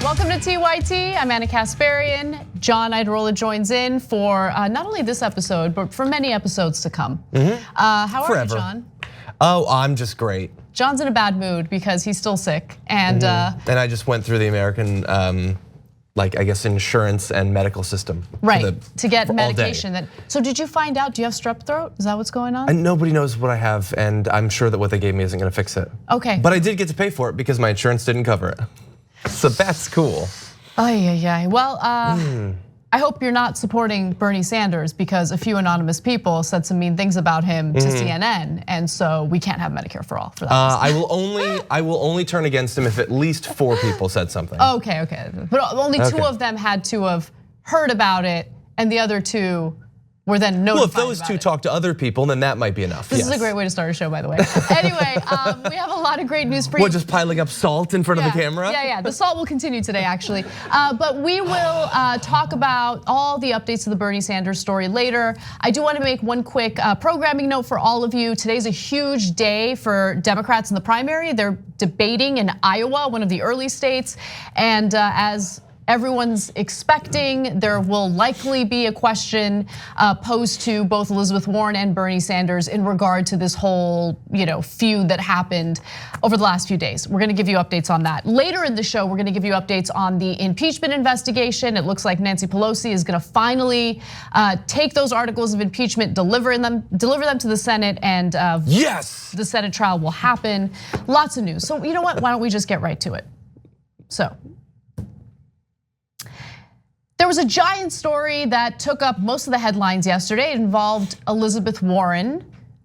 Welcome to TYT. I'm Anna Kasparian. John Iadarola joins in for not only this episode, but for many episodes to come. How are you, John? Oh, I'm just great. John's in a bad mood because he's still sick, and I just went through the American, like I guess, insurance and medical system. Right, to get medication. So did you find out? Do you have strep throat? Is that what's going on? And nobody knows what I have, and I'm sure that what they gave me isn't going to fix it. Okay. But I did get to pay for it because my insurance didn't cover it. So that's cool. Oh yeah. Well, I hope you're not supporting Bernie Sanders because a few anonymous people said some mean things about him to CNN, and so we can't have Medicare for all for that. I will only turn against him if at least 4 people said something. Okay. But only 2 of them had to have heard about it, and the other 2 were then notified. Well, if those 2 talk to other people, then that might be enough. This is a great way to start a show, by the way. Anyway, we have a lot of great news for you. What, just piling up salt in front of the camera? Yeah. The salt will continue today, actually. But we will talk about all the updates to the Bernie Sanders story later. I do want to make one quick programming note for all of you. Today's a huge day for Democrats in the primary. They're debating in Iowa, one of the early states, and as everyone's expecting, there will likely be a question posed to both Elizabeth Warren and Bernie Sanders in regard to this whole, feud that happened over the last few days. We're gonna give you updates on that. Later in the show, we're gonna give you updates on the impeachment investigation. It looks like Nancy Pelosi is gonna finally take those articles of impeachment, deliver them to the Senate, and yes, the Senate trial will happen. Lots of news. So you know what? Why don't we just get right to it? So, there was a giant story that took up most of the headlines yesterday. It involved Elizabeth Warren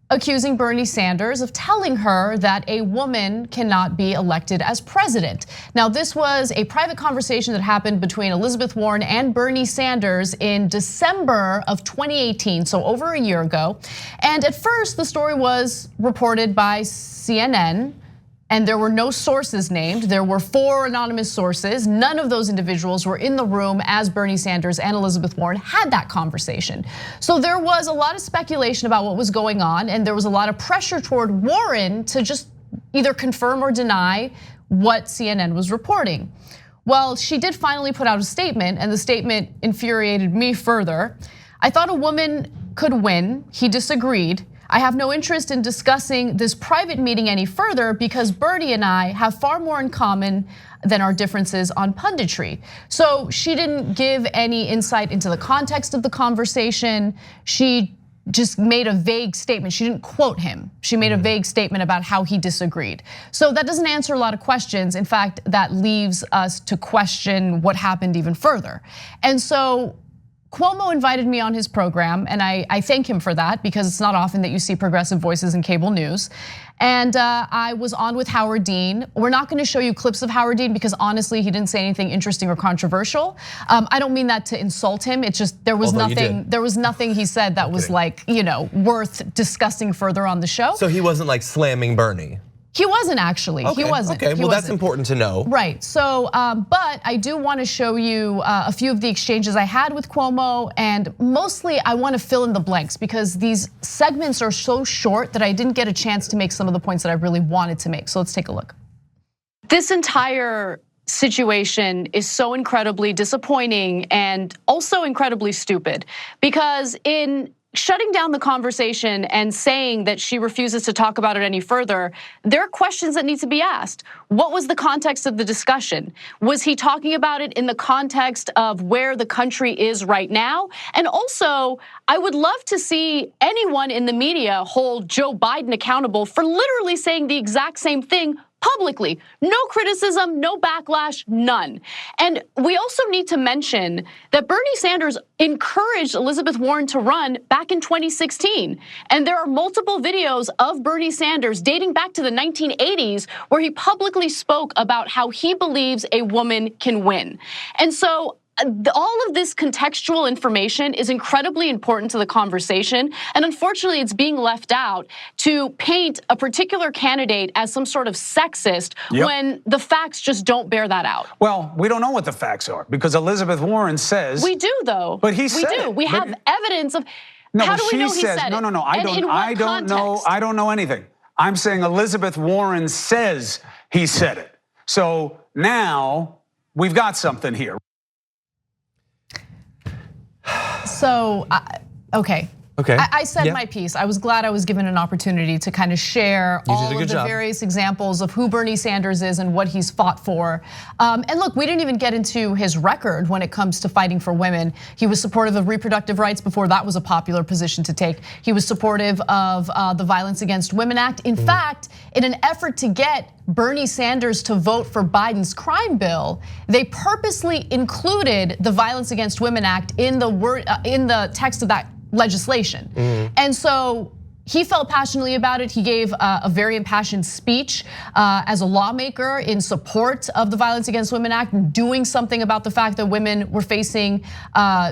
accusing Bernie Sanders of telling her that a woman cannot be elected as president. Now, this was a private conversation that happened between Elizabeth Warren and Bernie Sanders in December of 2018, so over a year ago. And at first, the story was reported by CNN. And there were no sources named. There were 4 anonymous sources. None of those individuals were in the room as Bernie Sanders and Elizabeth Warren had that conversation. So there was a lot of speculation about what was going on, and there was a lot of pressure toward Warren to just either confirm or deny what CNN was reporting. Well, she did finally put out a statement, and the statement infuriated me further. I thought a woman could win. He disagreed. I have no interest in discussing this private meeting any further because Bernie and I have far more in common than our differences on punditry. So she didn't give any insight into the context of the conversation. She just made a vague statement. She didn't quote him. She made a vague statement about how he disagreed. So that doesn't answer a lot of questions. In fact, that leaves us to question what happened even further. And so Cuomo invited me on his program, and I thank him for that because it's not often that you see progressive voices in cable news. And I was on with Howard Dean. We're not gonna show you clips of Howard Dean because honestly, he didn't say anything interesting or controversial. I don't mean that to insult him. It's just there was nothing he said that was like, worth discussing further on the show. So he wasn't like slamming Bernie. He wasn't actually, he wasn't. Okay, well that's important to know. Right, so, but I do wanna show you a few of the exchanges I had with Cuomo, and mostly I wanna fill in the blanks because these segments are so short that I didn't get a chance to make some of the points that I really wanted to make, so let's take a look. This entire situation is so incredibly disappointing and also incredibly stupid because in shutting down the conversation and saying that she refuses to talk about it any further, there are questions that need to be asked. What was the context of the discussion? Was he talking about it in the context of where the country is right now? And also, I would love to see anyone in the media hold Joe Biden accountable for literally saying the exact same thing publicly. No criticism, no backlash, none. And we also need to mention that Bernie Sanders encouraged Elizabeth Warren to run back in 2016. And there are multiple videos of Bernie Sanders dating back to the 1980s where he publicly spoke about how he believes a woman can win. And so all of this contextual information is incredibly important to the conversation, and unfortunately it's being left out to paint a particular candidate as some sort of sexist when the facts just don't bear that out. Well, we don't know what the facts are because Elizabeth Warren says. We do though. But he said we do. We have evidence of. No, how do we know he said no, it? no, no. I don't know. I don't know anything. I'm saying Elizabeth Warren says he said it. So now we've got something here. So, okay. Okay. I said my piece. I was glad I was given an opportunity to kind of share all of the various examples of who Bernie Sanders is and what he's fought for. And look, we didn't even get into his record when it comes to fighting for women. He was supportive of reproductive rights before that was a popular position to take. He was supportive of the Violence Against Women Act. In fact, in an effort to get Bernie Sanders to vote for Biden's crime bill, they purposely included the Violence Against Women Act in the text of that legislation. And so he felt passionately about it. He gave a very impassioned speech as a lawmaker in support of the Violence Against Women Act, and doing something about the fact that women were facing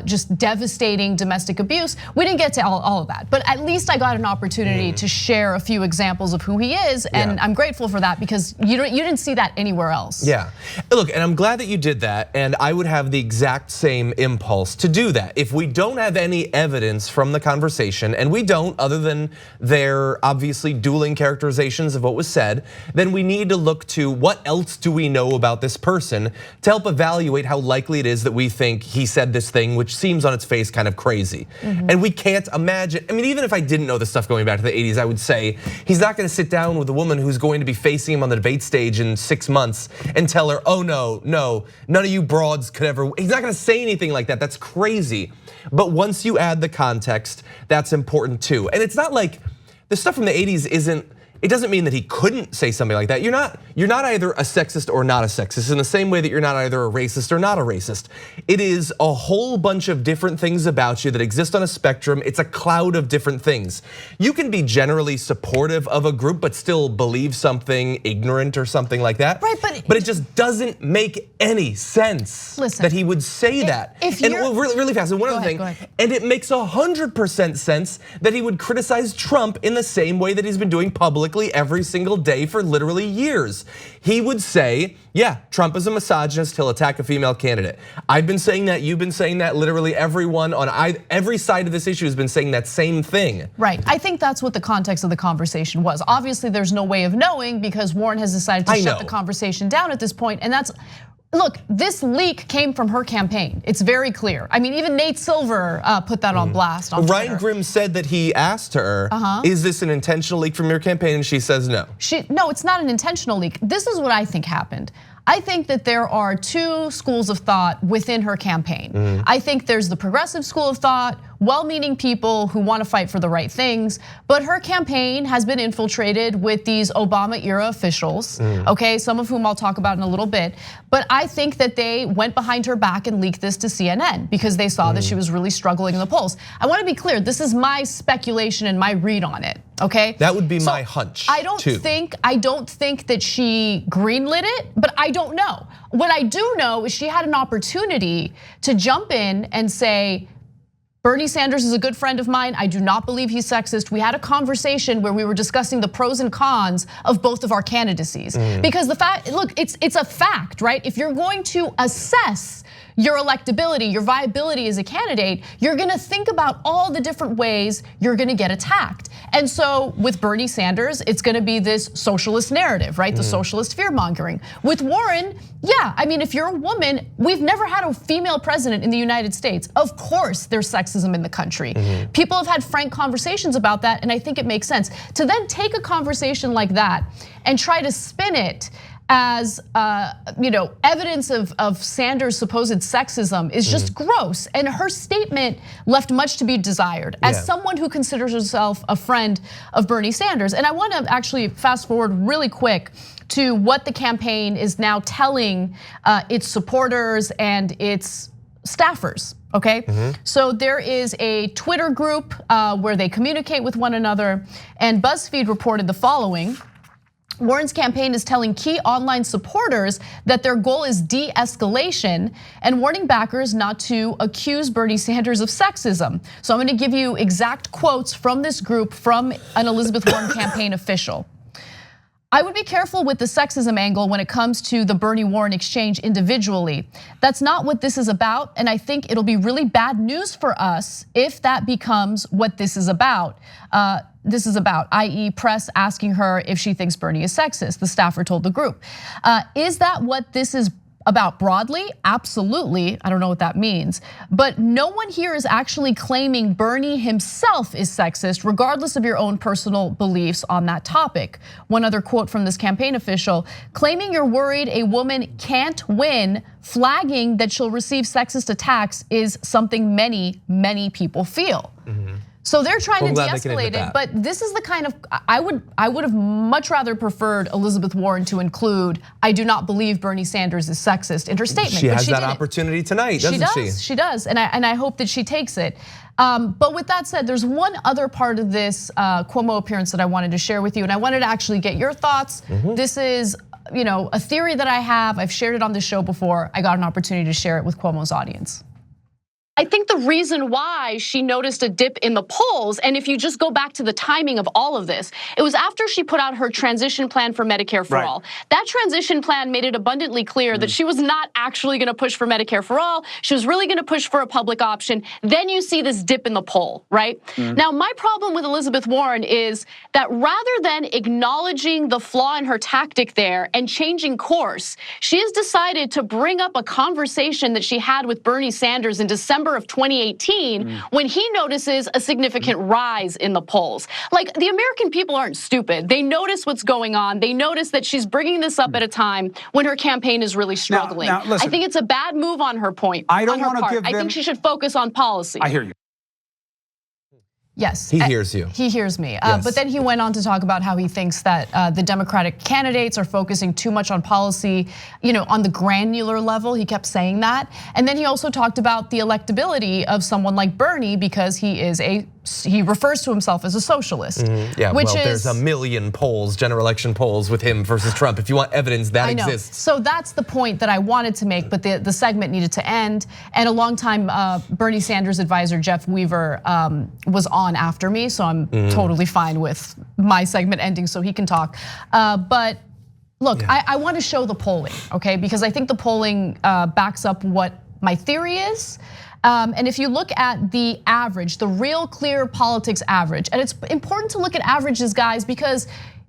just devastating domestic abuse. We didn't get to all of that, but at least I got an opportunity to share a few examples of who he is, and I'm grateful for that because you didn't see that anywhere else. Yeah, look, and I'm glad that you did that, and I would have the exact same impulse to do that. If we don't have any evidence from the conversation, and we don't, other than their obviously dueling characterizations of what was said, then we need to look to what else do we know about this person to help evaluate how likely it is that we think he said this thing, which seems on its face kind of crazy. And we can't imagine, I mean, even if I didn't know this stuff going back to the 80s, I would say he's not gonna sit down with a woman who's going to be facing him on the debate stage in 6 months and tell her, oh no, none of you broads could ever, he's not gonna say anything like that, that's crazy. But once you add the context, that's important too. And it's not like, the stuff from the 80s it doesn't mean that he couldn't say something like that. You're not either a sexist or not a sexist, in the same way that you're not either a racist or not a racist. It is a whole bunch of different things about you that exist on a spectrum. It's a cloud of different things. You can be generally supportive of a group, but still believe something ignorant or something like that. Right, but it just doesn't make any sense that he would say that. If and really fast, and one other thing, and it makes 100% sense that he would criticize Trump in the same way that he's been doing publicly every single day for literally years. He would say, yeah, Trump is a misogynist, he'll attack a female candidate. I've been saying that, you've been saying that, literally everyone on every side of this issue has been saying that same thing. Right, I think that's what the context of the conversation was. Obviously, there's no way of knowing because Warren has decided to shut the conversation down at this point, and that's, look, this leak came from her campaign. It's very clear. I mean, even Nate Silver put that on blast on Twitter. Ryan Grimm said that he asked her, is this an intentional leak from your campaign? And she says no. No, it's not an intentional leak. This is what I think happened. I think that there are two schools of thought within her campaign. I think there's the progressive school of thought, well-meaning people who want to fight for the right things, but her campaign has been infiltrated with these Obama-era officials, okay, some of whom I'll talk about in a little bit. But I think that they went behind her back and leaked this to CNN because they saw that she was really struggling in the polls. I want to be clear, this is my speculation and my read on it, okay? That would be my hunch, I don't think that she greenlit it, but I don't know. What I do know is she had an opportunity to jump in and say, Bernie Sanders is a good friend of mine. I do not believe he's sexist. We had a conversation where we were discussing the pros and cons of both of our candidacies. Because the fact, look, it's a fact, right? If you're going to assess your electability, your viability as a candidate, you're gonna think about all the different ways you're gonna get attacked. And so with Bernie Sanders, it's gonna be this socialist narrative, right? The socialist fear mongering. With Warren, yeah, I mean, if you're a woman, we've never had a female president in the United States. Of course, there's sexism in the country. People have had frank conversations about that, and I think it makes sense. To then take a conversation like that and try to spin it as evidence of Sanders' supposed sexism is just gross. And her statement left much to be desired as someone who considers herself a friend of Bernie Sanders. And I want to actually fast forward really quick to what the campaign is now telling its supporters and its staffers, okay? So there is a Twitter group where they communicate with one another, and BuzzFeed reported the following. Warren's campaign is telling key online supporters that their goal is de-escalation and warning backers not to accuse Bernie Sanders of sexism. So I'm gonna give you exact quotes from this group from an Elizabeth Warren campaign official. I would be careful with the sexism angle when it comes to the Bernie Warren exchange individually. That's not what this is about, and I think it'll be really bad news for us if that becomes what this is about. I.e. press asking her if she thinks Bernie is sexist, the staffer told the group. Is that what this is about broadly? Absolutely, I don't know what that means. But no one here is actually claiming Bernie himself is sexist, regardless of your own personal beliefs on that topic. One other quote from this campaign official, claiming you're worried a woman can't win, flagging that she'll receive sexist attacks is something many, many people feel. So they're trying to de-escalate it, but this is the kind of, I would have much rather preferred Elizabeth Warren to include, I do not believe Bernie Sanders is sexist in her statement. She has that opportunity tonight, doesn't she? She does, and I hope that she takes it. But with that said, there's one other part of this Cuomo appearance that I wanted to share with you, and I wanted to actually get your thoughts. This is a theory that I have. I've shared it on the show before. I got an opportunity to share it with Cuomo's audience. I think the reason why she noticed a dip in the polls, and if you just go back to the timing of all of this, it was after she put out her transition plan for Medicare for All. That transition plan made it abundantly clear that she was not actually gonna push for Medicare for All. She was really gonna push for a public option. Then you see this dip in the poll, right? Now, my problem with Elizabeth Warren is that rather than acknowledging the flaw in her tactic there and changing course, she has decided to bring up a conversation that she had with Bernie Sanders in December of 2018 when he notices a significant rise in the polls. Like, the American people aren't stupid. They notice what's going on. They notice that she's bringing this up at a time when her campaign is really struggling. Now, listen, I think it's a bad move on her part. I think she should focus on policy. I hear you. Yes. He hears you. He hears me. Yes. But then he went on to talk about how he thinks that the Democratic candidates are focusing too much on policy, on the granular level. He kept saying that. And then he also talked about the electability of someone like Bernie because he refers to himself as a socialist. Yeah, well, there's a million polls, general election polls with him versus Trump. If you want evidence, that exists. So that's the point that I wanted to make, but the segment needed to end. And a longtime Bernie Sanders advisor, Jeff Weaver, was on after me, so I'm totally fine with my segment ending so he can talk. But look, I want to show the polling, okay? Because I think the polling backs up what my theory is. And if you look at the average, the real clear politics average, and it's important to look at averages, guys, because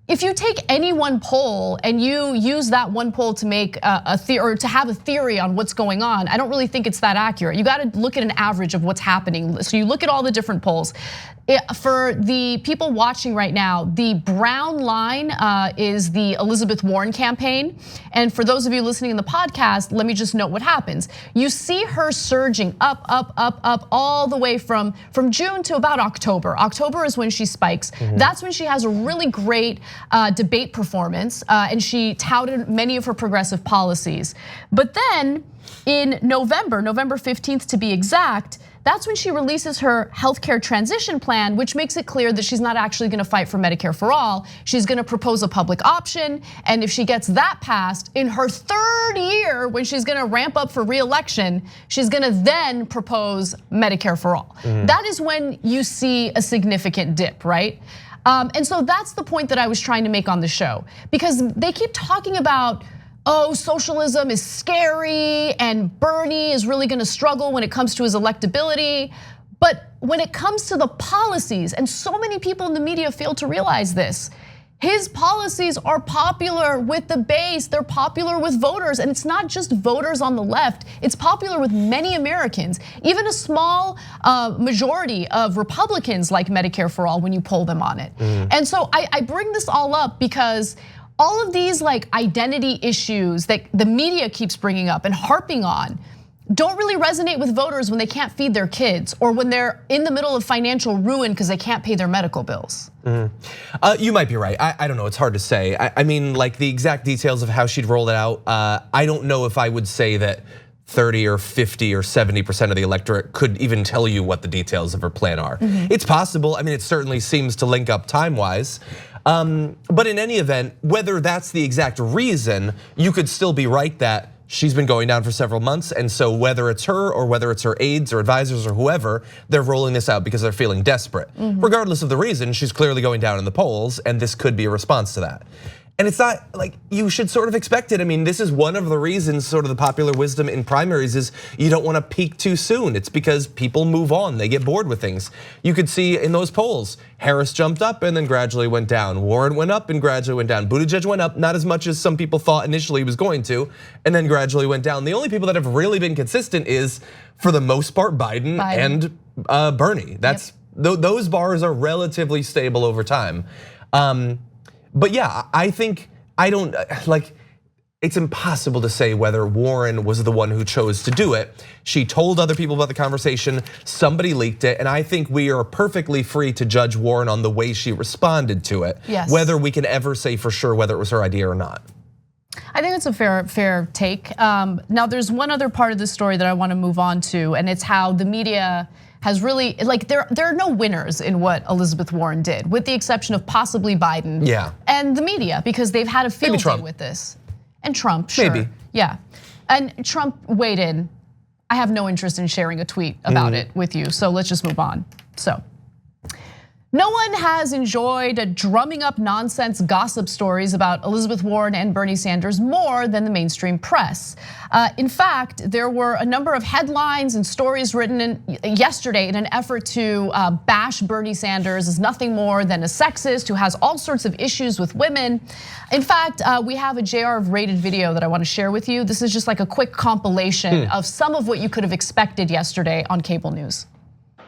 if you take any one poll and you use that one poll to make a theory or to have a theory on what's going on, I don't really think it's that accurate. You got to look at an average of what's happening. So you look at all the different polls. For the people watching right now, the brown line is the Elizabeth Warren campaign. And for those of you listening in the podcast, let me just note what happens. You see her surging up, all the way from June to about October. October is when she spikes. That's when she has a really great debate performance, and she touted many of her progressive policies. But then in November 15th to be exact, that's when she releases her healthcare transition plan, which makes it clear that she's not actually gonna fight for Medicare for all. She's gonna propose a public option, and if she gets that passed, in her third year, when she's gonna ramp up for re-election, she's gonna then propose Medicare for all. That is when you see a significant dip, right? And so that's the point that I was trying to make on the show, because they keep talking about, oh, socialism is scary and Bernie is really gonna struggle when it comes to his electability. But when it comes to the policies, and so many people in the media fail to realize this, his policies are popular with the base, they're popular with voters, and it's not just voters on the left, it's popular with many Americans. Even a small majority of Republicans like Medicare for all when you poll them on it. And so I bring this all up because all of these identity issues that the media keeps bringing up and harping on don't really resonate with voters when they can't feed their kids or when they're in the middle of financial ruin because they can't pay their medical bills. You might be right. I don't know, it's hard to say. I mean, the exact details of how she'd roll it out, I don't know if I would say that 30 or 50 or 70% of the electorate could even tell you what the details of her plan are. It's possible, I mean, it certainly seems to link up time-wise. But in any event, whether that's the exact reason, you could still be right that she's been going down for several months, and so whether it's her or whether it's her aides or advisors or whoever, they're rolling this out because they're feeling desperate. Regardless of the reason, she's clearly going down in the polls, and this could be a response to that. And it's not like you should sort of expect it. I mean, this is one of the reasons, sort of the popular wisdom in primaries is you don't want to peak too soon. It's because people move on, they get bored with things. You could see in those polls, Harris jumped up and then gradually went down. Warren went up and gradually went down. Buttigieg went up, not as much as some people thought initially he was going to, and then gradually went down. The only people that have really been consistent is, for the most part, Biden. And Bernie. Those bars are relatively stable over time. But yeah, I think, it's impossible to say whether Warren was the one who chose to do it. She told other people about the conversation, somebody leaked it, and I think we are perfectly free to judge Warren on the way she responded to it. Yes. Whether we can ever say for sure whether it was her idea or not. I think it's a fair take. Now there's one other part of the story that I want to move on to, and it's how the media has really, there are no winners in what Elizabeth Warren did, with the exception of possibly Biden and the media, because they've had a field day with this. And Trump, sure. Maybe. Yeah, and Trump weighed in. I have no interest in sharing a tweet about it with you, so let's just move on. So, no one has enjoyed drumming up nonsense gossip stories about Elizabeth Warren and Bernie Sanders more than the mainstream press. In fact, there were a number of headlines and stories written yesterday in an effort to bash Bernie Sanders as nothing more than a sexist who has all sorts of issues with women. In fact, we have a JR rated video that I want to share with you. This is just like a quick compilation of some of what you could have expected yesterday on cable news.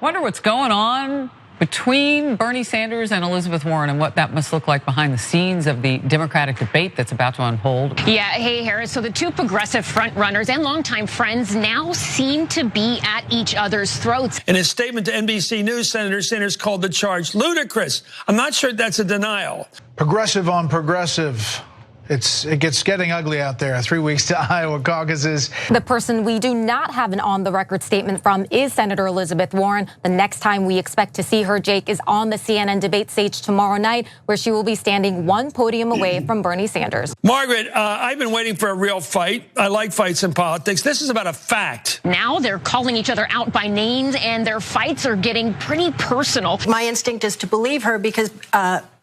Wonder what's going on between Bernie Sanders and Elizabeth Warren and what that must look like behind the scenes of the Democratic debate that's about to unfold. Yeah, hey Harris, so the two progressive frontrunners and longtime friends now seem to be at each other's throats. In a statement to NBC News, Senator Sanders called the charge ludicrous. I'm not sure that's a denial. Progressive on progressive. It gets getting ugly out there. 3 weeks to Iowa caucuses. The person we do not have an on-the-record statement from is Senator Elizabeth Warren. The next time we expect to see her, Jake, is on the CNN debate stage tomorrow night, where she will be standing one podium away from Bernie Sanders. Margaret, I've been waiting for a real fight. I like fights in politics. This is about a fact. Now they're calling each other out by names, and their fights are getting pretty personal. My instinct is to believe her because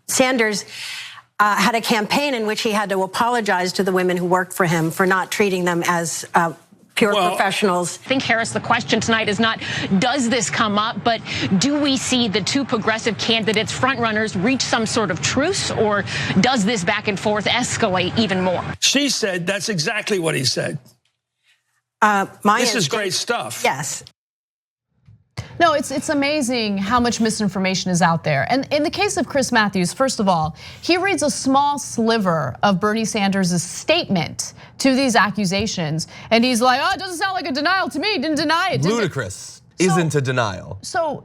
Sanders had a campaign in which he had to apologize to the women who worked for him for not treating them as pure professionals. I think, Harris, the question tonight is not, does this come up, but do we see the two progressive candidates, frontrunners, reach some sort of truce, or does this back and forth escalate even more? She said that's exactly what he said. This is great stuff. Yes. No, it's amazing how much misinformation is out there. And in the case of Chris Matthews, first of all, he reads a small sliver of Bernie Sanders' statement to these accusations. And he's like, oh, it doesn't sound like a denial to me, didn't deny it. Ludicrous isn't a denial. So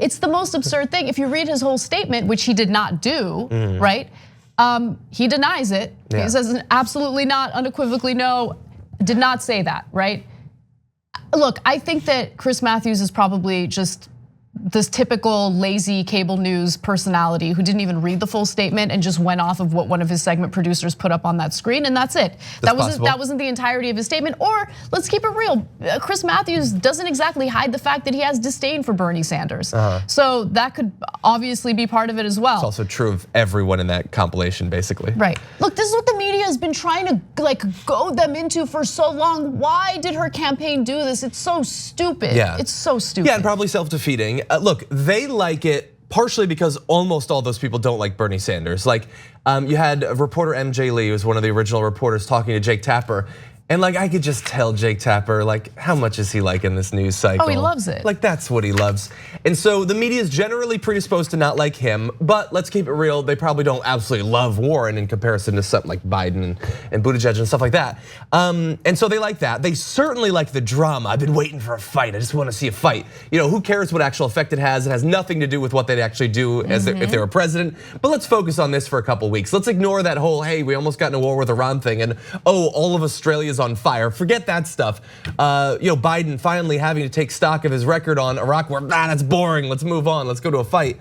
it's the most absurd thing. If you read his whole statement, which he did not do, right? He denies it. He says absolutely not, unequivocally no, did not say that, right? Look, I think that Chris Matthews is probably just this typical lazy cable news personality who didn't even read the full statement and just went off of what one of his segment producers put up on that screen, and that's it. That wasn't the entirety of his statement. Or let's keep it real, Chris Matthews doesn't exactly hide the fact that he has disdain for Bernie Sanders. So that could obviously be part of it as well. It's also true of everyone in that compilation, basically. Right. Look, this is what the media has been trying to goad them into for so long. Why did her campaign do this? It's so stupid. Yeah. It's so stupid. Yeah, and probably self-defeating. Look, they like it partially because almost all those people don't like Bernie Sanders. Like, you had reporter MJ Lee, who was one of the original reporters, talking to Jake Tapper. And I could just tell Jake Tapper, how much is he liking this news cycle? Oh, he loves it. That's what he loves. And so the media is generally predisposed to not like him, but let's keep it real, they probably don't absolutely love Warren in comparison to something like Biden and Buttigieg and stuff like that. And so they like that. They certainly like the drama. I've been waiting for a fight. I just want to see a fight. Who cares what actual effect it has? It has nothing to do with what they'd actually do as if they were president. But let's focus on this for a couple weeks. Let's ignore that whole, hey, we almost got in a war with Iran thing, and oh, all of Australia's on fire. Forget that stuff. Biden finally having to take stock of his record on Iraq, where that's boring. Let's move on. Let's go to a fight.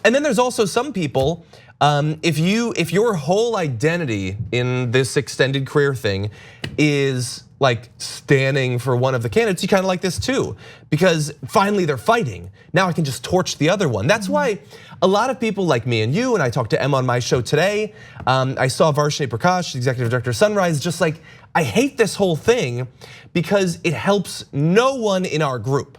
And then there's also some people If your whole identity in this extended career thing is like standing for one of the candidates, you kind of like this too, because finally they're fighting. Now I can just torch the other one. That's why a lot of people like me and you, and I talked to Emma on my show today. I saw Varshini Prakash, the executive director of Sunrise, just like, I hate this whole thing because it helps no one in our group.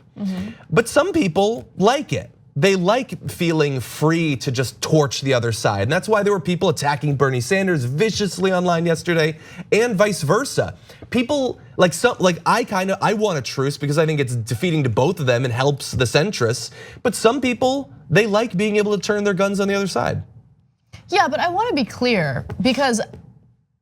But some people like it. They like feeling free to just torch the other side. And that's why there were people attacking Bernie Sanders viciously online yesterday and vice versa. People like I want a truce because I think it's defeating to both of them and helps the centrists. But some people, they like being able to turn their guns on the other side. Yeah, but I want to be clear because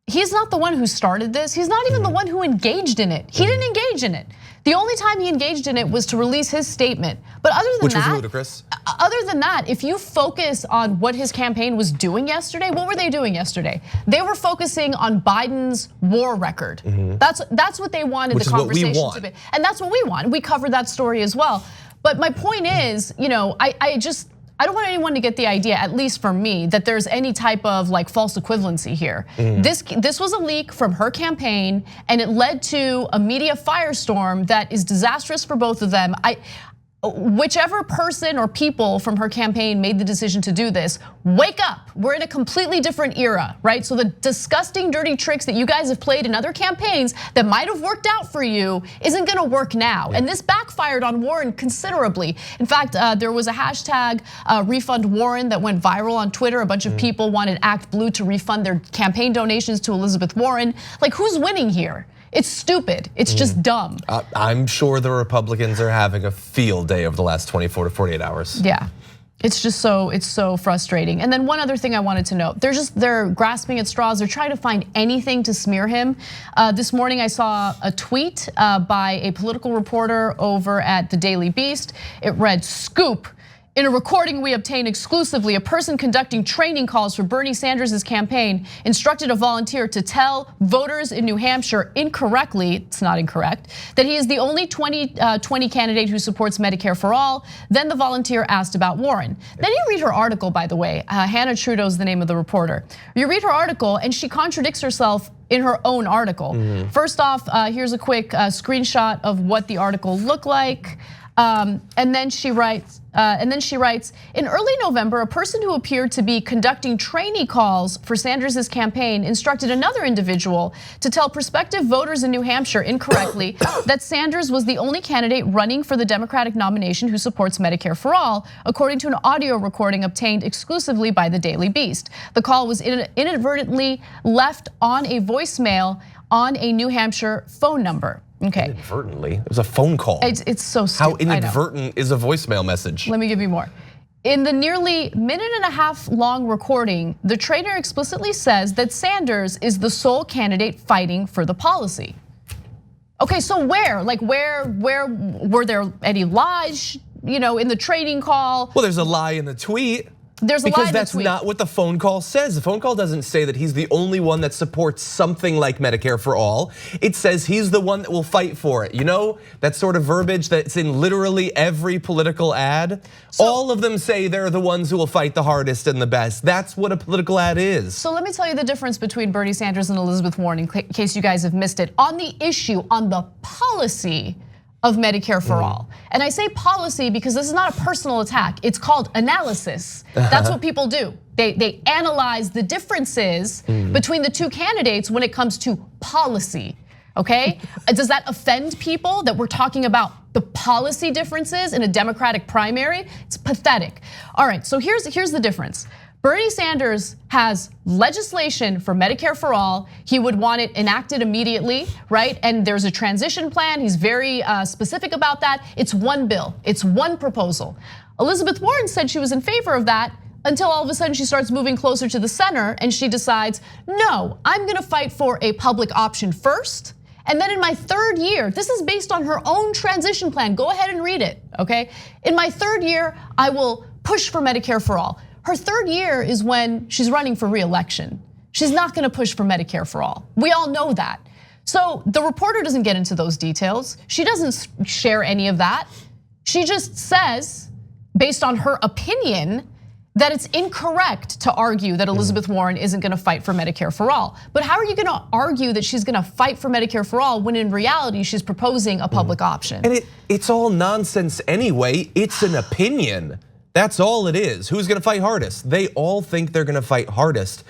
he's not the one who started this. He's not even the one who engaged in it. He didn't engage in it. The only time he engaged in it was to release his statement. But other than Which that, was ludicrous. Other than that, if you focus on what his campaign was doing yesterday, what were they doing yesterday? They were focusing on Biden's war record. That's what they wanted the conversation to be. And that's what we want. We covered that story as well. But my point is, I don't want anyone to get the idea, at least for me, that there's any type of like false equivalency here. This was a leak from her campaign, and it led to a media firestorm that is disastrous for both of them. Whichever person or people from her campaign made the decision to do this, wake up. We're in a completely different era, right? So the disgusting, dirty tricks that you guys have played in other campaigns that might have worked out for you isn't gonna work now. And this backfired on Warren considerably. In fact, there was a hashtag refund Warren that went viral on Twitter. A bunch of people wanted Act Blue to refund their campaign donations to Elizabeth Warren. Like, who's winning here? It's stupid, it's just dumb. I'm sure the Republicans are having a field day over the last 24 to 48 hours. Yeah, it's just so frustrating. And then one other thing I wanted to note, they're grasping at straws. They're trying to find anything to smear him. This morning I saw a tweet by a political reporter over at the Daily Beast. It read, "Scoop. In a recording we obtained exclusively, a person conducting training calls for Bernie Sanders' campaign instructed a volunteer to tell voters in New Hampshire incorrectly, it's not incorrect, that he is the only 2020 candidate who supports Medicare for all. Then the volunteer asked about Warren." Then you read her article, by the way. Hannah Trudeau is the name of the reporter. You read her article and she contradicts herself in her own article. First off, here's a quick screenshot of what the article looked like. And then she writes, in early November, a person who appeared to be conducting trainee calls for Sanders' campaign instructed another individual to tell prospective voters in New Hampshire incorrectly that Sanders was the only candidate running for the Democratic nomination who supports Medicare for all, according to an audio recording obtained exclusively by the Daily Beast. The call was inadvertently left on a voicemail on a New Hampshire phone number. Okay. Inadvertently, it was a phone call. It's so stupid. How inadvertent is a voicemail message? Let me give you more. In the nearly minute-and-a-half long recording, the trainer explicitly says that Sanders is the sole candidate fighting for the policy. Okay, so where were there any lies, in the training call? Well, there's a lie in the tweet. There's a lie in the Because that's tweet. not what the phone call says. The phone call doesn't say that he's the only one that supports something like Medicare for all. It says he's the one that will fight for it. You know, that sort of verbiage that's in literally every political ad. All of them say they're the ones who will fight the hardest and the best. That's what a political ad is. So let me tell you the difference between Bernie Sanders and Elizabeth Warren in case you guys have missed it. On the issue, on the policy of Medicare for all. And I say policy because this is not a personal attack. It's called analysis. That's what people do. They analyze the differences between the two candidates when it comes to policy, okay? Does that offend people that we're talking about the policy differences in a Democratic primary? It's pathetic. All right, so here's the difference. Bernie Sanders has legislation for Medicare for all. He would want it enacted immediately, right? And there's a transition plan. He's very specific about that. It's one bill, it's one proposal. Elizabeth Warren said she was in favor of that until all of a sudden she starts moving closer to the center and she decides, no, I'm gonna fight for a public option first. And then in my third year, this is based on her own transition plan. Go ahead and read it, okay? In my third year, I will push for Medicare for all. Her third year is when she's running for re-election. She's not gonna push for Medicare for all. We all know that. So the reporter doesn't get into those details. She doesn't share any of that. She just says, based on her opinion, that it's incorrect to argue that Elizabeth Warren isn't gonna fight for Medicare for all. But how are you gonna argue that she's gonna fight for Medicare for all when in reality she's proposing a public option? And it's all nonsense anyway. It's an opinion. That's all it is. Who's gonna fight hardest? They all think they're gonna fight hardest.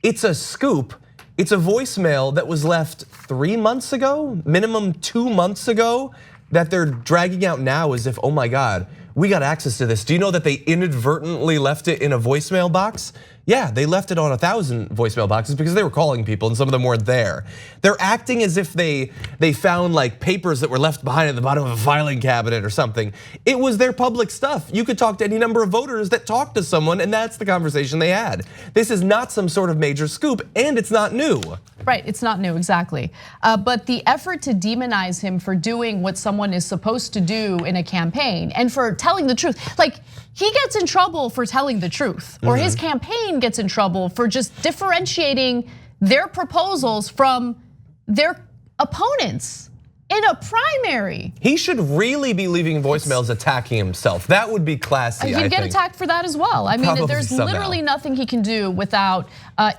It's a scoop. It's a voicemail that was left 3 months ago, minimum 2 months ago, that they're dragging out now as if, oh my God, we got access to this. Do you know that they inadvertently left it in a voicemail box? Yeah, they left it on 1,000 voicemail boxes because they were calling people and some of them weren't there. They're acting as if they found like papers that were left behind at the bottom of a filing cabinet or something. It was their public stuff. You could talk to any number of voters that talked to someone and that's the conversation they had. This is not some sort of major scoop and it's not new. Right, it's not new, exactly. But the effort to demonize him for doing what someone is supposed to do in a campaign and for telling the truth, like he gets in trouble for telling the truth, or his campaign gets in trouble for just differentiating their proposals from their opponents in a primary. He should really be leaving voicemails attacking himself. That would be classy, I He'd get think. attacked for that as well. I mean, Probably there's somehow. literally nothing he can do without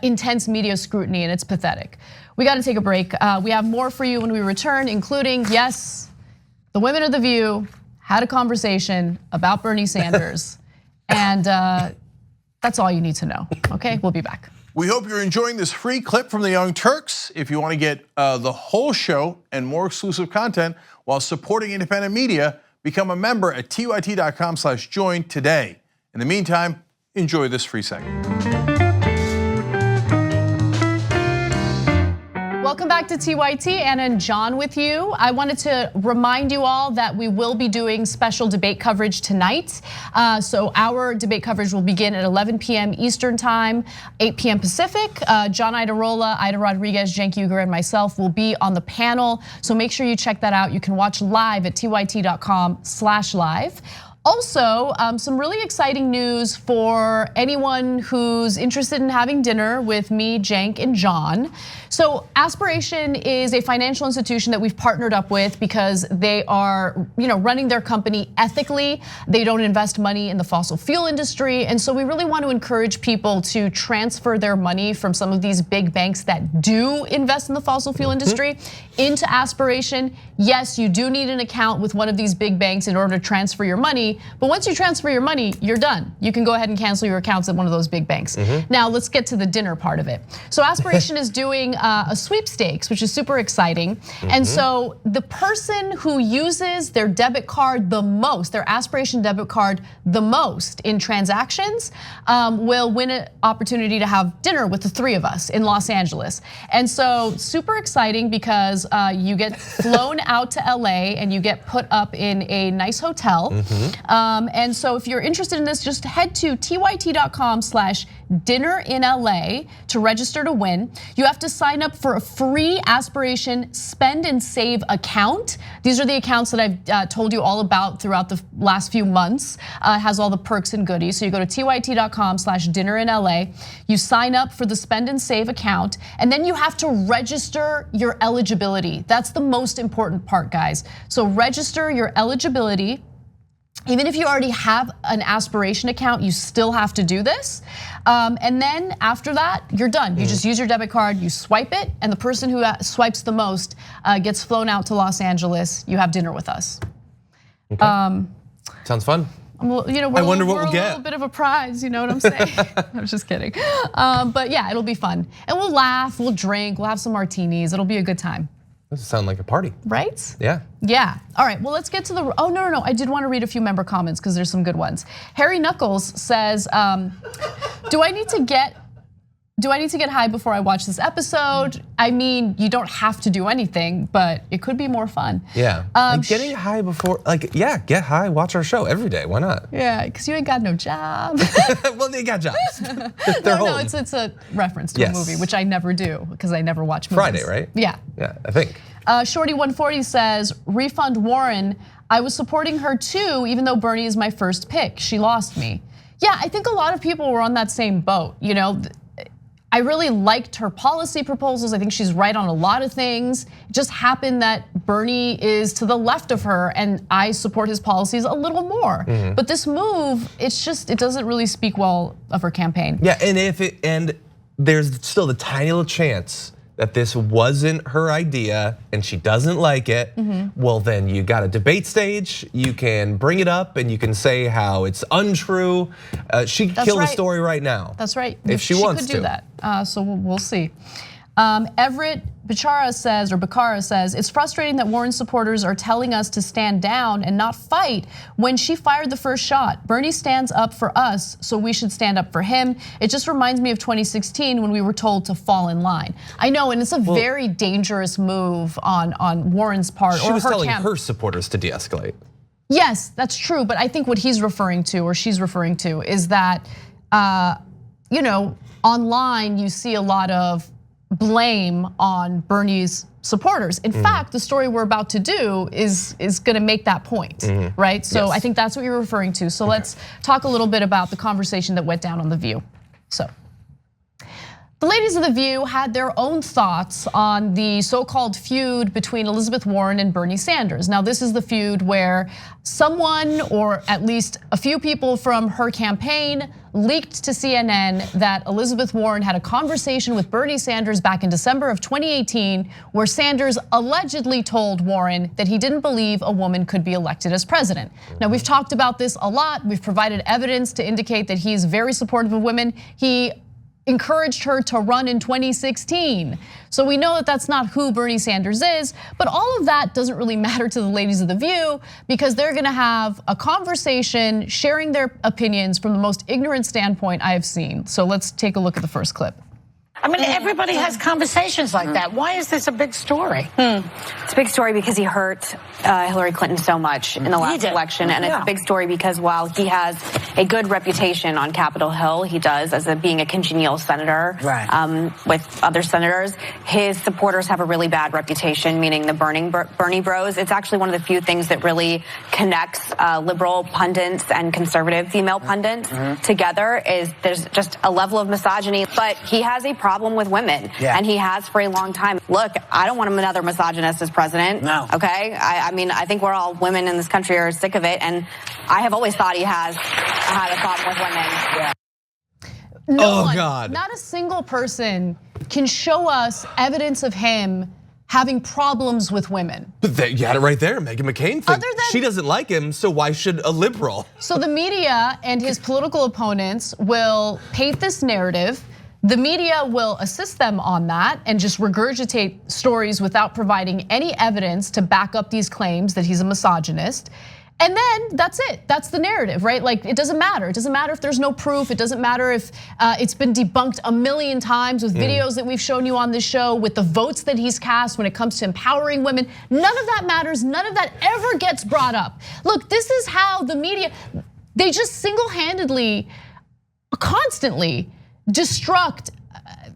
intense media scrutiny, and it's pathetic. We got to take a break. We have more for you when we return, including, yes, the women of The View had a conversation about Bernie Sanders, and that's all you need to know, okay? We'll be back. We hope you're enjoying this free clip from the Young Turks. If you want to get the whole show and more exclusive content while supporting independent media, become a member at tyt.com/join today. In the meantime, enjoy this free segment. Welcome back to TYT, Anna and John with you. I wanted to remind you all that we will be doing special debate coverage tonight. So our debate coverage will begin at 11 p.m. Eastern time, 8 p.m. Pacific. John Iadarola, Ida Rodriguez, Cenk Uygur, and myself will be on the panel. So make sure you check that out. You can watch live at tyt.com/live. Also, some really exciting news for anyone who's interested in having dinner with me, Cenk, and John. So Aspiration is a financial institution that we've partnered up with because they are running their company ethically. They don't invest money in the fossil fuel industry. And so we really want to encourage people to transfer their money from some of these big banks that do invest in the fossil fuel industry into Aspiration. Yes, you do need an account with one of these big banks in order to transfer your money. But once you transfer your money, you're done. You can go ahead and cancel your accounts at one of those big banks. Now let's get to the dinner part of it. So Aspiration is doing a sweepstakes, which is super exciting. And so the person who uses their debit card the most, their Aspiration debit card the most in transactions, will win an opportunity to have dinner with the three of us in Los Angeles. And so super exciting because you get flown out to LA and you get put up in a nice hotel. And so if you're interested in this, just head to tyt.com/dinner in LA to register to win. You have to sign up for a free Aspiration spend and save account. These are the accounts that I've told you all about throughout the last few months. It has all the perks and goodies. So you go to tyt.com/dinner in LA. You sign up for the spend and save account, and then you have to register your eligibility. That's the most important part, guys. So register your eligibility. Even if you already have an Aspiration account, you still have to do this. And then after that, you're done. You just use your debit card, you swipe it, and the person who swipes the most gets flown out to Los Angeles. You have dinner with us. Okay. Sounds fun. Well, I wonder what we'll get. We're a little bit of a prize, you know what I'm saying? I was just kidding. But yeah, it'll be fun. And we'll laugh, we'll drink, we'll have some martinis. It'll be a good time. Doesn't sound like a party. Right? Yeah. Yeah, all right, well, let's get to the, oh, no, I did want to read a few member comments because there's some good ones. Harry Knuckles says, do I need to get high before I watch this episode? I mean, you don't have to do anything, but it could be more fun. Yeah, getting high before, yeah, get high, watch our show every day, why not? Yeah, because you ain't got no job. Well, they got jobs. No, it's a reference to a movie, which I never do because I never watch movies. Friday, right? Yeah. Yeah, I think. Shorty140 says, refund Warren. I was supporting her too, even though Bernie is my first pick. She lost me. Yeah, I think a lot of people were on that same boat. I really liked her policy proposals. I think she's right on a lot of things. It just happened that Bernie is to the left of her, and I support his policies a little more. But this move, it doesn't really speak well of her campaign. Yeah, and there's still the tiny little chance that this wasn't her idea and she doesn't like it, well then you got a debate stage, you can bring it up and you can say how it's untrue. She can kill the story right now. That's right. If she wants to. She could do that, so we'll see. Everett Bechara says, it's frustrating that Warren supporters are telling us to stand down and not fight when she fired the first shot. Bernie stands up for us, so we should stand up for him. It just reminds me of 2016 when we were told to fall in line. I know, and it's a very dangerous move on Warren's part. She was telling her supporters to de-escalate. Yes, that's true, but I think what he's referring to, or she's referring to, is that online you see a lot of blame on Bernie's supporters. In fact, the story we're about to do is gonna make that point, right? So I think that's what you're referring to. So let's talk a little bit about the conversation that went down on The View. So the ladies of The View had their own thoughts on the so-called feud between Elizabeth Warren and Bernie Sanders. Now, this is the feud where someone, or at least a few people from her campaign, leaked to CNN that Elizabeth Warren had a conversation with Bernie Sanders back in December of 2018, where Sanders allegedly told Warren that he didn't believe a woman could be elected as president. Now, we've talked about this a lot. We've provided evidence to indicate that he's very supportive of women. He encouraged her to run in 2016. So we know that that's not who Bernie Sanders is, but all of that doesn't really matter to the ladies of The View because they're gonna have a conversation sharing their opinions from the most ignorant standpoint I have seen. So let's take a look at the first clip. I mean, everybody has conversations like that. Why is this a big story? It's a big story because he hurt Hillary Clinton so much in the last election. And it's a big story because while he has a good reputation on Capitol Hill, he does as being a congenial senator with other senators, his supporters have a really bad reputation, meaning the Bernie bros. It's actually one of the few things that really connects liberal pundits and conservative female pundits together is there's just a level of misogyny, but he has a problem with women, and he has for a long time. Look, I don't want another misogynist as president. No. Okay, I mean, I think we're all women in this country are sick of it, and I have always thought he has had a problem with women. No one, God. Not a single person can show us evidence of him having problems with women. But you had it right there, Meghan McCain. She doesn't like him, so why should a liberal? So the media and his political opponents will paint this narrative. The media will assist them on that and just regurgitate stories without providing any evidence to back up these claims that he's a misogynist. And then that's it, that's the narrative, right? Like it doesn't matter. It doesn't matter if there's no proof. It doesn't matter if it's been debunked a million times with videos that we've shown you on this show, with the votes that he's cast when it comes to empowering women. None of that matters, none of that ever gets brought up. Look, this is how the media, they just single-handedly, constantly destruct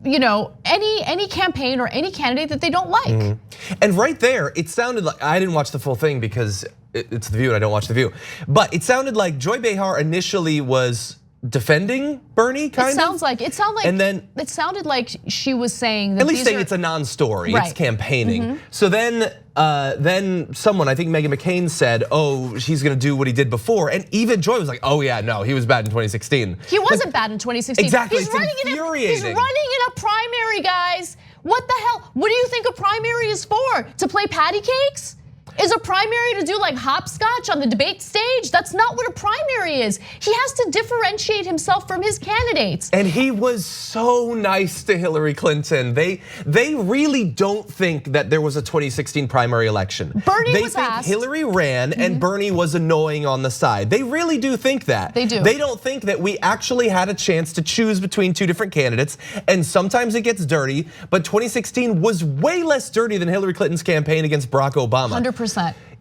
any campaign or any candidate that they don't like. And right there, it sounded like, I didn't watch the full thing because it's The View and I don't watch The View. But it sounded like Joy Behar initially was defending Bernie, kind of. And then it sounded like she was saying that at least saying it's a non-story, it's campaigning. So then someone, I think Meghan McCain said, oh, he's gonna do what he did before. And even Joy was like, oh yeah, no, he was bad in 2016. He wasn't bad in 2016. Exactly, he's running in a primary, guys. What the hell? What do you think a primary is for? To play patty cakes? Is a primary to do like hopscotch on the debate stage? That's not what a primary is. He has to differentiate himself from his candidates. And he was so nice to Hillary Clinton. They really don't think that there was a 2016 primary election. Bernie was asked. They think Hillary ran and Bernie was annoying on the side. They really do think that. They do. They don't think that we actually had a chance to choose between two different candidates. And sometimes it gets dirty, but 2016 was way less dirty than Hillary Clinton's campaign against Barack Obama. 100%.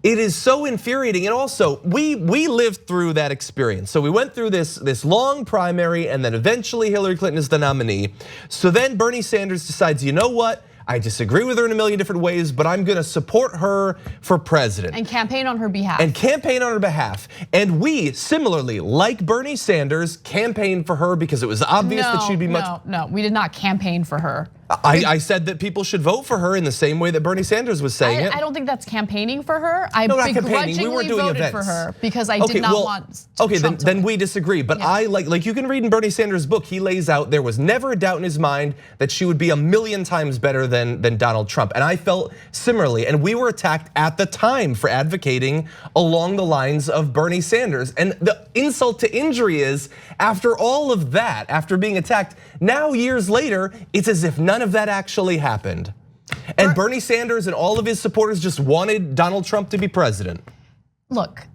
It is so infuriating, and also we lived through that experience. So we went through this long primary, and then eventually Hillary Clinton is the nominee. So then Bernie Sanders decides, you know what? I disagree with her in a million different ways, but I'm gonna support her for president. And campaign on her behalf. And campaign on her behalf. And we, similarly, like Bernie Sanders, campaigned for her because it was obvious that she'd be much. No, we did not campaign for her. I said that people should vote for her in the same way that Bernie Sanders was saying it. I don't think that's campaigning for her. I No, not campaigning. We begrudgingly weren't doing voted events for her because I did not want Trump to then we disagree. But I like you can read in Bernie Sanders' book, he lays out there was never a doubt in his mind that she would be a million times better than Donald Trump. And I felt similarly. And we were attacked at the time for advocating along the lines of Bernie Sanders. And the insult to injury is, after all of that, after being attacked, now years later, it's as if none of that actually happened. And Bernie Sanders and all of his supporters just wanted Donald Trump to be president. Look,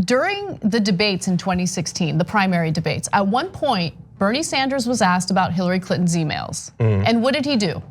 during the debates in 2016, the primary debates, at one point, Bernie Sanders was asked about Hillary Clinton's emails. And what did he do?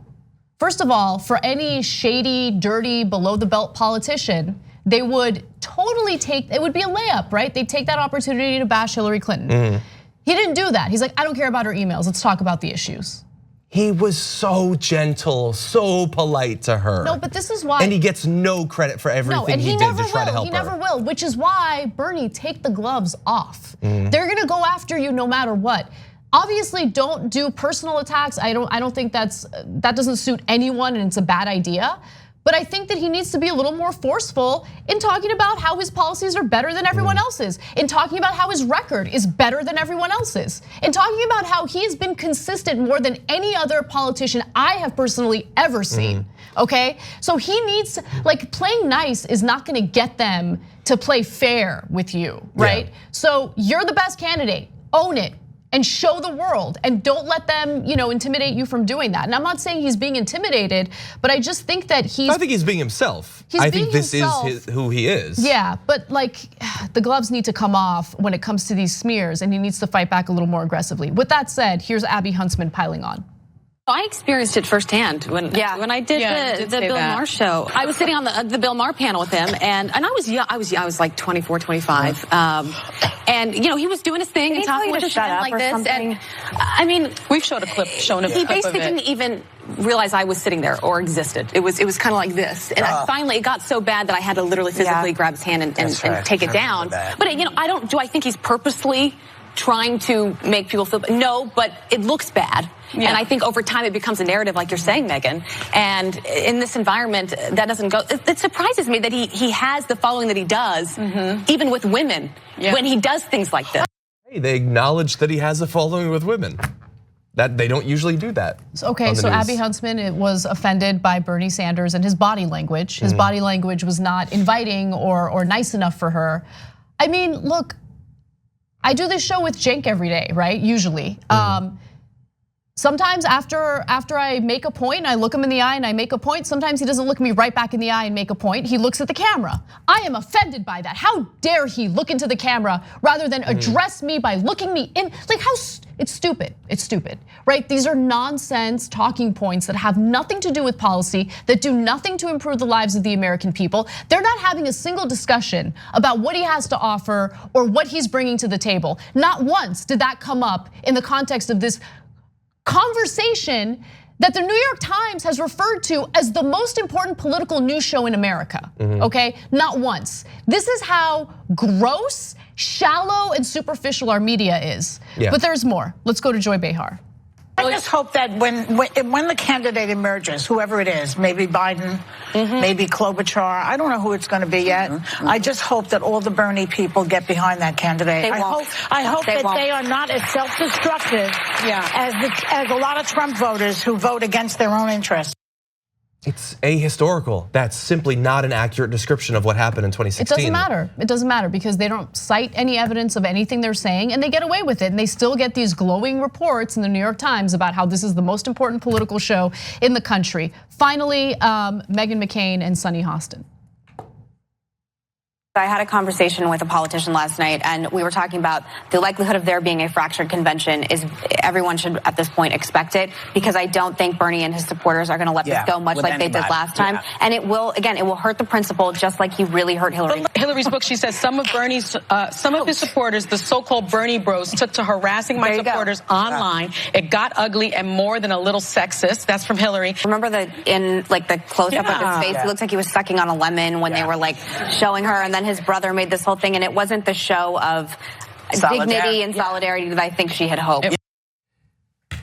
First of all, for any shady, dirty, below the belt politician, they would totally it would be a layup, right? They'd take that opportunity to bash Hillary Clinton. He didn't do that. He's like, I don't care about her emails. Let's talk about the issues. He was so gentle, so polite to her. No, but this is why. And he gets no credit for everything he did to try to help her. He never will, which is why, Bernie, take the gloves off. They're gonna go after you no matter what. Obviously, don't do personal attacks. I don't think that doesn't suit anyone, and it's a bad idea. But I think that he needs to be a little more forceful in talking about how his policies are better than everyone else's, in talking about how his record is better than everyone else's, in talking about how he has been consistent more than any other politician I have personally ever seen, okay? So he needs, like, playing nice is not gonna get them to play fair with you, right? Yeah. So you're the best candidate, own it. And show the world, and don't let them, intimidate you from doing that. And I'm not saying he's being intimidated, but I just think that I think he's being himself. I think this is who he is. Yeah, but like, the gloves need to come off when it comes to these smears, and he needs to fight back a little more aggressively. With that said, here's Abby Huntsman piling on. I experienced it firsthand when I did the Bill Maher show. I was sitting on the Bill Maher panel with him, and I was young. I was like 24, 25, and he was doing his thing and talking with his friend like this. And I mean, we've shown a clip. He basically didn't even realize I was sitting there or existed. It was kind of like this, and finally it got so bad that I had to literally physically grab his hand and take it down. But Do I think he's purposely trying to make people feel? No, but it looks bad. Yeah. And I think over time it becomes a narrative, like you're saying, Megan. And in this environment, that doesn't go. It surprises me that he has the following that he does, even with women, when he does things like this. Hey, they acknowledge that he has a following with women. That they don't usually do that. Okay, so Abby Huntsman was offended by Bernie Sanders and his body language. His body language was not inviting or nice enough for her. I mean, look, I do this show with Cenk every day, right? Usually. Sometimes after I make a point, I look him in the eye and I make a point. Sometimes he doesn't look me right back in the eye and make a point. He looks at the camera. I am offended by that. How dare he look into the camera rather than address me by looking me in? Like, it's stupid. It's stupid, right? These are nonsense talking points that have nothing to do with policy, that do nothing to improve the lives of the American people. They're not having a single discussion about what he has to offer or what he's bringing to the table. Not once did that come up in the context of this conversation that the New York Times has referred to as the most important political news show in America, okay? Not once. This is how gross, shallow, and superficial our media is. Yeah. But there's more. Let's go to Joy Behar. I just hope that when the candidate emerges, whoever it is, maybe Biden, maybe Klobuchar, I don't know who it's going to be yet. I just hope that all the Bernie people get behind that candidate. I hope that they are not as self-destructive as a lot of Trump voters who vote against their own interests. It's ahistorical. That's simply not an accurate description of what happened in 2016. It doesn't matter. It doesn't matter because they don't cite any evidence of anything they're saying and they get away with it. And they still get these glowing reports in the New York Times about how this is the most important political show in the country. Finally, Meghan McCain and Sunny Hostin. I had a conversation with a politician last night, and we were talking about the likelihood of there being a fractured convention is everyone should at this point expect it, because I don't think Bernie and his supporters are going to let this go much like they did last time. And it will, again, it will hurt the principle just like he really hurt Hillary. Hillary's book, she says some of his supporters, the so-called Bernie bros, took to harassing my supporters online. It got ugly and more than a little sexist. That's from Hillary. Remember in like the close-up of his face, it looked like he was sucking on a lemon when they were like showing her, and then his brother made this whole thing, and it wasn't the show of dignity and solidarity that I think she had hoped. Oh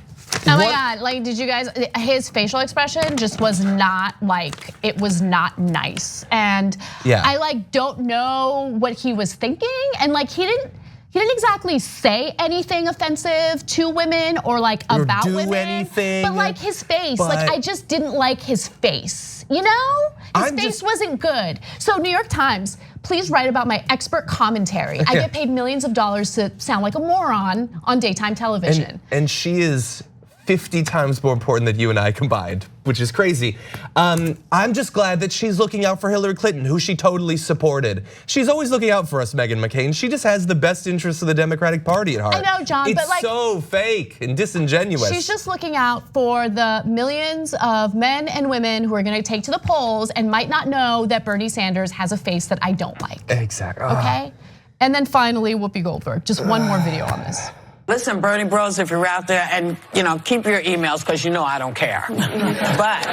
my God, like, did you guys, his facial expression just was not like, it was not nice. And I like don't know what he was thinking, and like he didn't exactly say anything offensive to women or like about women, but like his face, like I just didn't like his face, you know? His face wasn't good. So New York Times, please write about my expert commentary. I get paid millions of dollars to sound like a moron on daytime television. And she is 50 times more important than you and I combined, which is crazy. I'm just glad that she's looking out for Hillary Clinton, who she totally supported. She's always looking out for us, Meghan McCain. She just has the best interests of the Democratic Party at heart. I know, John, but like, it's so fake and disingenuous. She's just looking out for the millions of men and women who are gonna take to the polls and might not know that Bernie Sanders has a face that I don't like. Exactly. Okay? And then finally, Whoopi Goldberg. Just one more video on this. Listen, Bernie bros, if you're out there, and keep your emails, because I don't care. But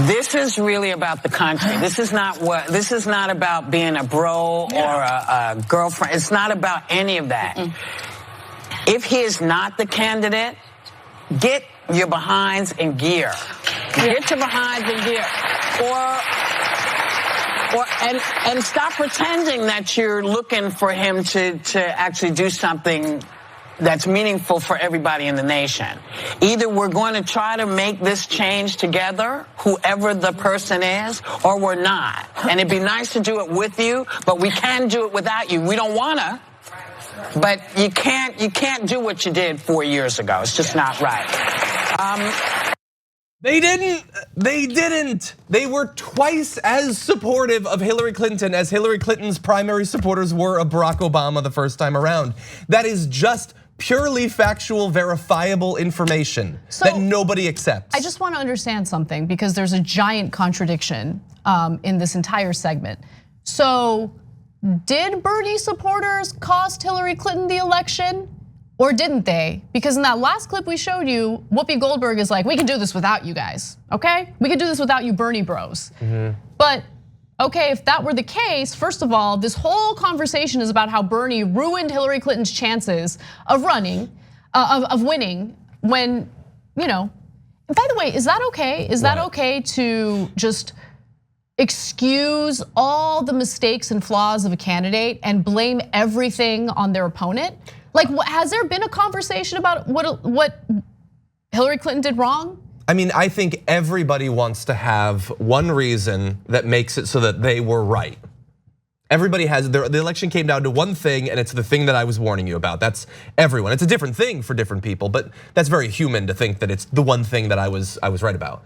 this is really about the country. This is not about being a bro or a girlfriend. It's not about any of that. If he is not the candidate, get your behinds in gear. Get your behinds in gear. And stop pretending that you're looking for him to actually do something that's meaningful for everybody in the nation. Either we're going to try to make this change together, whoever the person is, or we're not. And it'd be nice to do it with you, but we can do it without you. We don't want to, but you can't do what you did 4 years ago. It's just not right. They didn't. They were twice as supportive of Hillary Clinton as Hillary Clinton's primary supporters were of Barack Obama the first time around. That is just purely factual, verifiable information that nobody accepts. I just want to understand something, because there's a giant contradiction in this entire segment. So did Bernie supporters cost Hillary Clinton the election? Or didn't they? Because in that last clip we showed you, Whoopi Goldberg is like, we can do this without you guys, okay? We can do this without you Bernie bros. But okay, if that were the case, first of all, this whole conversation is about how Bernie ruined Hillary Clinton's chances of winning when, and by the way, is that okay? Is that okay to just excuse all the mistakes and flaws of a candidate and blame everything on their opponent? Like, has there been a conversation about what Hillary Clinton did wrong? I mean, I think everybody wants to have one reason that makes it so that they were right. Everybody has, the election came down to one thing, and it's the thing that I was warning you about. That's everyone. It's a different thing for different people, but that's very human to think that it's the one thing that I was right about.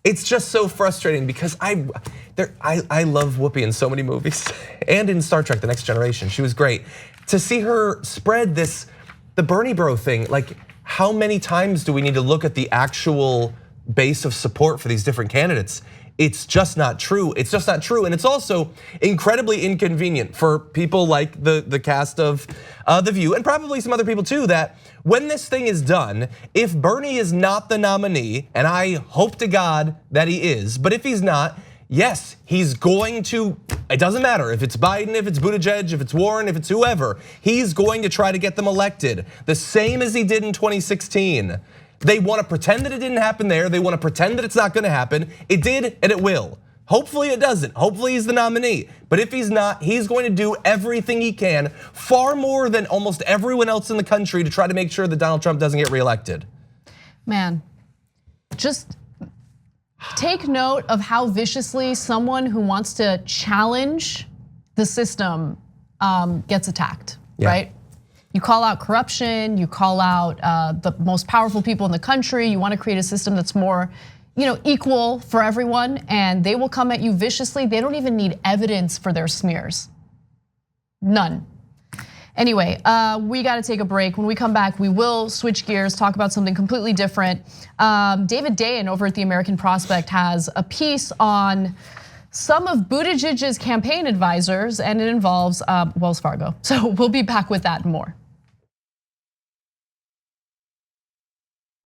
It's just so frustrating because I love Whoopi in so many movies and in Star Trek: The Next Generation. She was great. To see her spread the Bernie bro thing, like how many times do we need to look at the actual base of support for these different candidates? It's just not true. It's just not true. And it's also incredibly inconvenient for people like the cast of The View, and probably some other people too, that when this thing is done, if Bernie is not the nominee, and I hope to God that he is, but if he's not, yes, he's going to, it doesn't matter if it's Biden, if it's Buttigieg, if it's Warren, if it's whoever, he's going to try to get them elected, the same as he did in 2016. They want to pretend that it didn't happen there. They want to pretend that it's not going to happen. It did, and it will. Hopefully it doesn't. Hopefully he's the nominee. But if he's not, he's going to do everything he can, far more than almost everyone else in the country, to try to make sure that Donald Trump doesn't get reelected. Man, just take note of how viciously someone who wants to challenge the system gets attacked, right? You call out corruption, you call out the most powerful people in the country, you want to create a system that's more equal for everyone, and they will come at you viciously. They don't even need evidence for their smears. None. Anyway, we got to take a break. When we come back, we will switch gears, talk about something completely different. David Dayen over at the American Prospect has a piece on some of Buttigieg's campaign advisors, and it involves Wells Fargo. So we'll be back with that and more.